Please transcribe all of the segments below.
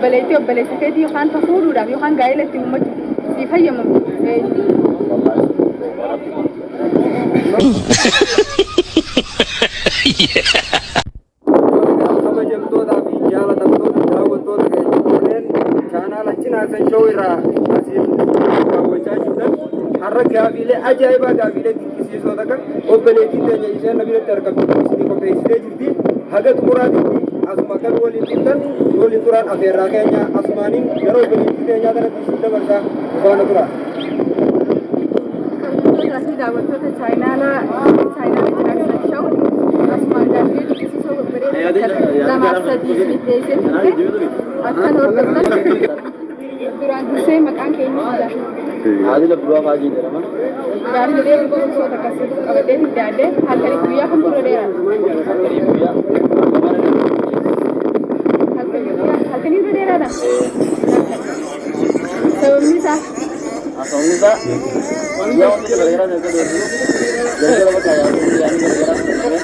obboleessa keetii yookaan fuudhuudhaaf yookaan gaa'ela itti uummatu si fayyamamu. Kabajamtootaa fi jaalatamtoota daawwattoota keenya kunneen chaanaala Cinaasan Show irraa asiin daawwachaa jirtan har'a gaafiilee ajaa'ibaa gaafiilee dinqisiisoo kan obboleettiin teenya isheen nabiratti argamtu isinii qopheessitee jirti haga xumuraatitti asuma kan waliin jirtan waliin turan afeerraa keenya asumaaniin gara obboleettii teenyaa kanatti isin dabarsaa faana tura. Daawwattoota chaanaala Cinaasan Show asumaan gaafiilee dinqisiisoo lamaaf sadii isiniif dhiyeessee turte akkan hordoftan duraan dursee maqaan keenya Adila Buruwa Faajii jedhama. gaaffilee dinqisiisoo akkasii qabadhee itti aadde halkaniif guyyaa kan dura dheeraa halkanii dura dheeraadha sababni isaa Sababni isaa guyyaa wanti garagaraa nyaata dheeru gargara bakka yaa'u yaa'anii garagaraa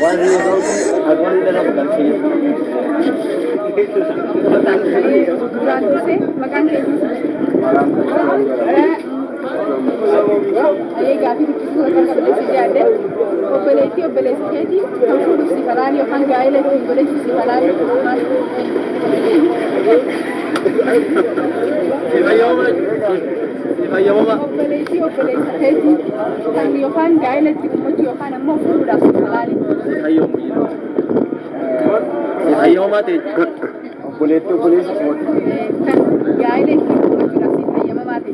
waan inni yoo ta'u akkuma inni dhala bakka duraan dursee maqaan keenya ayee gaaffii dinqisiisoo akka qabadhee itti aadde obboleessa keetii kan fuudhuuf si falaali yookaan gaa'ela ittiin godhachuuf si falaali obboleessa keetii kan yookaan gaa'ela itti ummachuu yookaan ammoo fuudhuudhaaf si falaali. Hayyomaa ta'e Obboleessa mootii. Kan gaa'ela ittiin ummachuudhaaf si fayyamamaa ta'e.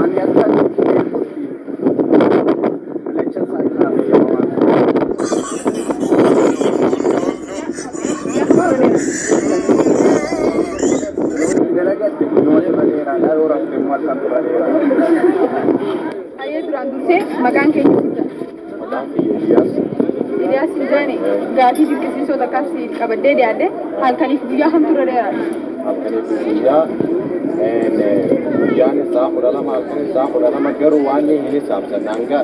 Ani akka election cycle Ayee duraan dursee maqaan keenya Iliyaas Sinjaane gaaffii dinqisiisoo takkaas qabaddee dhiyaadde halkaniif guyyaa kan dura dheeraadha. Guyyaan isaa 12 garuu waan hin hisaabsan hanga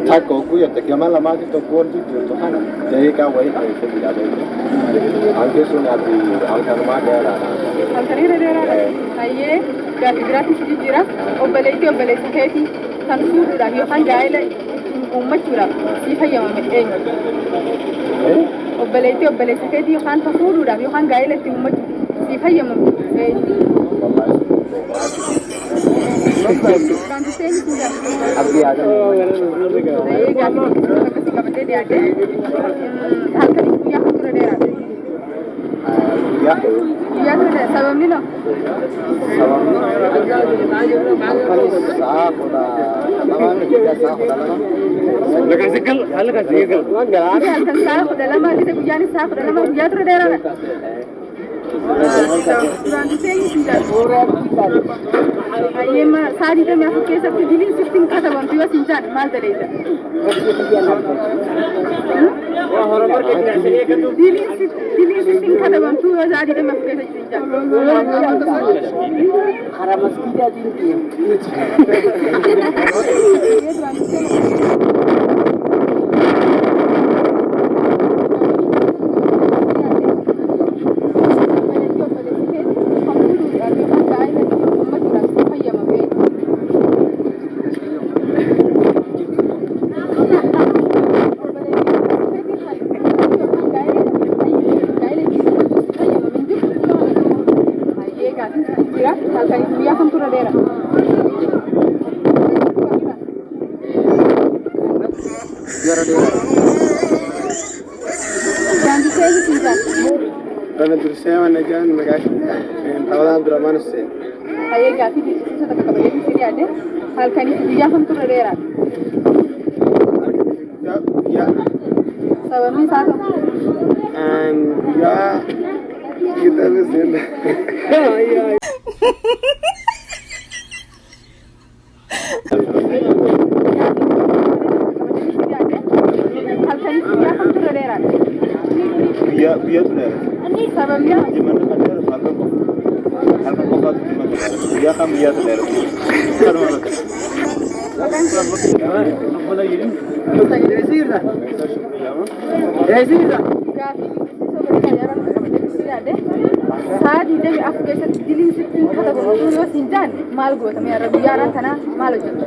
takka guyyaa gama lamaatti tokko wal jirtu kana daqiiqaa wayii keessatti yaadatu. Hanqi sun halkanumaa dheeraadha. Halkanii dheeraadha. Ayee gaaffii biraatti si jijjiira obboleessa keetii kan fuudhuudhaaf yookaan gaa'ela uummachuudhaaf si fayyamame eenyu? Obboleessa keetii yookaan fuudhuudhaaf yookaan gaa'ela itti uummachuuf si fayyamamu eenyu? Kan seen abdii aadaa akkasii qabattee dhiyaate halkanii guyyaa kan dura dheeraadha. Guyyaa dura dheeraa sababni lama. Halkan sa'a 12 isa guyyaan sa'a 12 guyyaa dura dheeraadha. Duraan dursee ayyeema sa'aatii damee afur keessatti diliin siftiin katabamtu yoo siin jaan maal ta'eedha? Diliin siftiin katabamtu yoo sa'aatii damee afur keessatti siin jaan. karaa masjiidaatiin Kana dursee waan nagaan maqaan Tawalaa Abdurrahmaan Hussein. Ayee gaaffii dinqisiisoo takka qabatee si dhiyaate halkaniif guyyaa kan dura dheeraadha. Sababni isaa tokko. Guyyaa kita seen. Halkaniif guyyaa kan dura dheeraadha. Biyya ture. Sababni Gimana kan dia halkan kopat gimana? Biyya kan biyya ture. Kan mana? Apa lagi ini? Desirda. gaaffii dinqisiisoo bakka yaran qabatee si dhiyaate سادي دمي أفكار ستدلين ستين كذا بقولون وسنجان مال قوة ميا ربي يا راتنا مال جد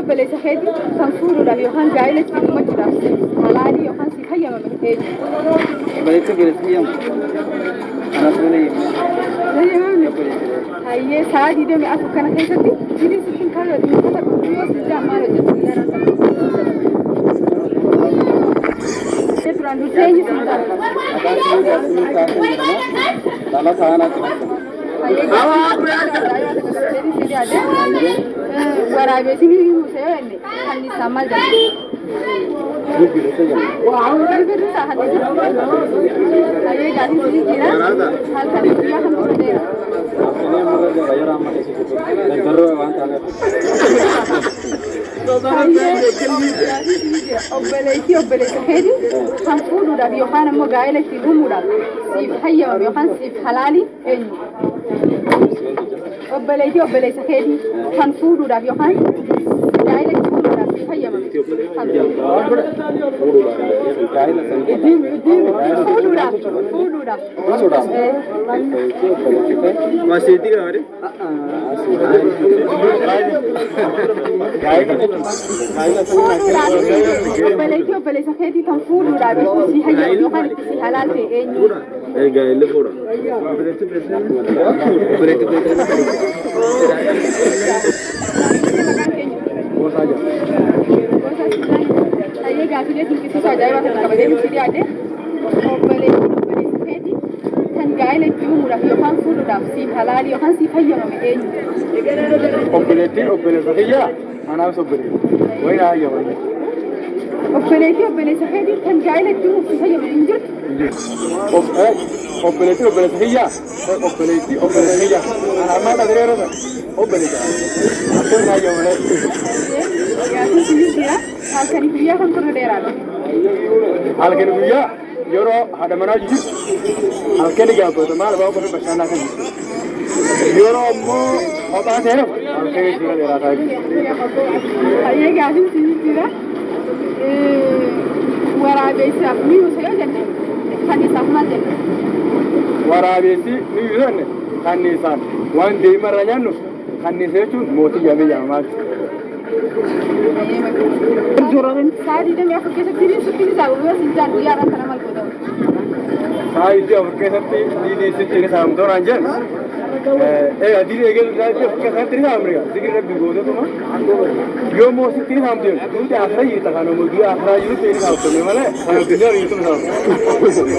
بلي سخيدي تنفور ولا يوحنا جايلة تقوم تجرب حلالي يوحنا سيفيا ما بتهاج بلي سخيدي أنا سوني هاي سادي ده مي أفكر أنا كيف تدي جدي سكين كارو دي كذا كوريوس جا مالو جت ترى لوتيني سنتار لا سانا ورا بيسيني مسوي هني سامال جت واو بيبي سهل هاي قاعدين تيجي كده هل كان فيها هم كده أبليتي هذي خنفور ولا بيوحنا مو قايلة تقوم ولا سيف حيا وبيوحنا سيف حلالي إني أبليتي هذي خنفور ولا بيوحنا قايلة تقوم ولا سيف حيا masih tiga hari بلي سخيتي تنفور ولا بيسي هيا يوحنا بيسي حلال في إني gaya lebora هاي قاعدين يجي كيسو جايبة كبدين مسيري عادي بلي سخيتي كان قايلة يوم ولا يوحنا فور ولا بيسي حلال يوحنا سيف هيا ما إني أبليتي أنا أصبري وين هاي بلي سخيتي كان قايلة يوم سيف هيا ما إنجر أبليتي أنا ما أدري هذا أبليتي أكون هاي قاعدين تيجي كده هالكني فيها هم ترديران هالكني فيها يورو هذا مناجي هالكني جابه ما له بابا في بشأن ناس يورو مو هذا تعرف هالكني فيها ديران هاي قاعدين تيجي كده ورا بيسي أفني وسيا جنة خاني سامع جنة ورا بيسي نيجي خاني سام وان دي مرة جنو خاني سيرتون موتي جامي جامات سادي ده ميا فكرة كتير سكين زاوية سنجان ويا ران كلام الكودا سايدي أفكار دي سكين سام دور أنجل إيه أديني أقول لا أفكار كتير سام ريا سكين ربي بوده توما يوم مو سكين سام ديو تقول ده آخر يجي تكانو مودي آخر يجي تيجي سام توني ماله أنا كذا يجي توما سام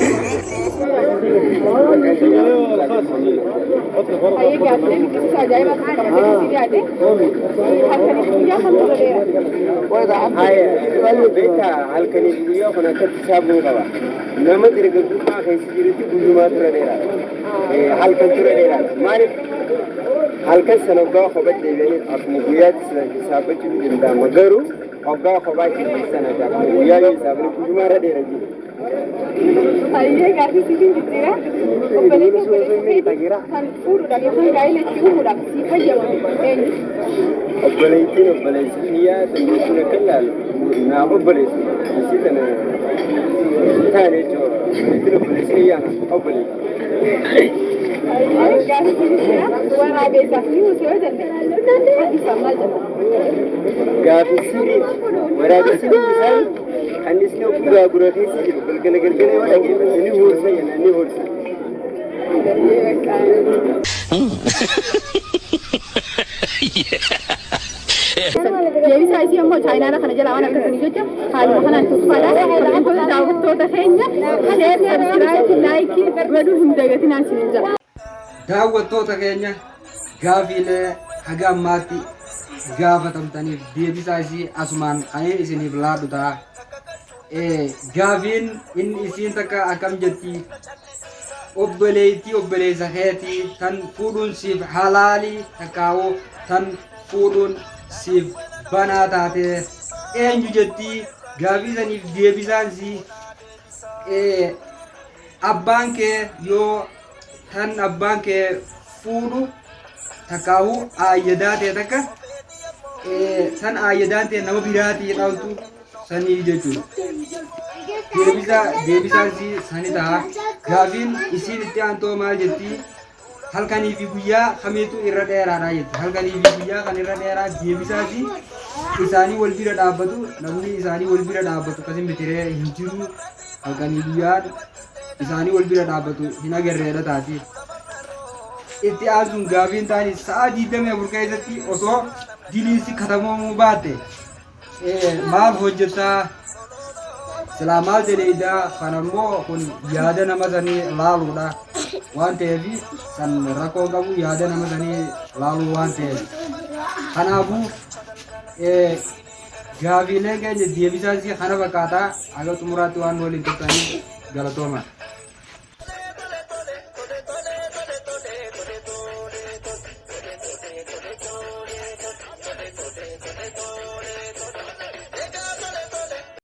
هاي قاعدين كيسو جايبة كبدين مسيري عادي هالكني فيها هم ترديران هاي بيتا هالكني فيها كنا كتسابون كوا نما تريك دوما خيسيرتي بوجوما ترديرا هالكن ترديرا مارك هالكن سنوكا خبت ديبني أسمعيات سنحسابك جدا مغرو أوكا خبات سنة جا ويا يسابني بوجوما ترديرا هاي قاعدين تيجي كده بلي سخيتي تنفور ولا يوحنا قايلة تقوم ولا سيف هيا إني أبليتي هي تقول كلا نا أبليتي نسيتنا ثاني جو أبليتي هي أبليتي هاي قاعدين تيجي كده ورا بيسي أفني وسيا جنة خاني سامع جنة gaafisii waraabesii bisaan annisni gurraa gurraa keessa jiru galgala waan dhageeffate ni hoorsa yana ni hoorsa. Deebisa isii ammoo chaayinaadha kana jala waan akkasanii jecha haaluma kanaan tuffaadha. Wantoota daawwattoota keenya sheer sabskiraayib laayikii godhuu hin dagatinaan siin jira. Daawwattoota keenya gaafiilee haga ammaatti gaafatamtaniif deebisaa isii asumaan ani isiniif laadhu ta'a. Gaafiin inni isiin takka akkam jetti obboleettii obboleessa keetii tan fuudhuun siif halaalii takkaawoo tan fuudhuun siif banaa taate eenyu jetti. Gaafii saniif deebisaan si abbaan kee yoo tan abbaan kee fuudhu takkaawuu aayyadaa ta'e takka san aayyadaan ta'e nama biraatii dhaltu sanii jechuudha. Deebisaan si sani ta'a. Gaafiin isiin itti aantoo maal jetti halkanii fi guyyaa kamiitu irra dheeraadha jetti. Halkanii fi guyyaa kan irra dheeraa deebisaa si isaanii wal bira dhaabbatu namni isaanii wal bira dhaabbatu kasin bitiree hin jiru. Halkanii guyyaan isaanii wal bira dhaabbatu hin agarreedha taati. Itti aansuun gaafiin taani sa'a 24 keessatti osoo diliinsi katabamuu baatte maal hojjetaa silaa maal jedheedha. Kanammoo kun yaada nama sanii laaluudha waan ta'eef san rakkoo qabu yaada nama sanii laaluu waan ta'eef kanaafuu gaafiileen keenya deebisaan si kana fakkaataa aga xumuraatti waan waliin turtaniif galatooma.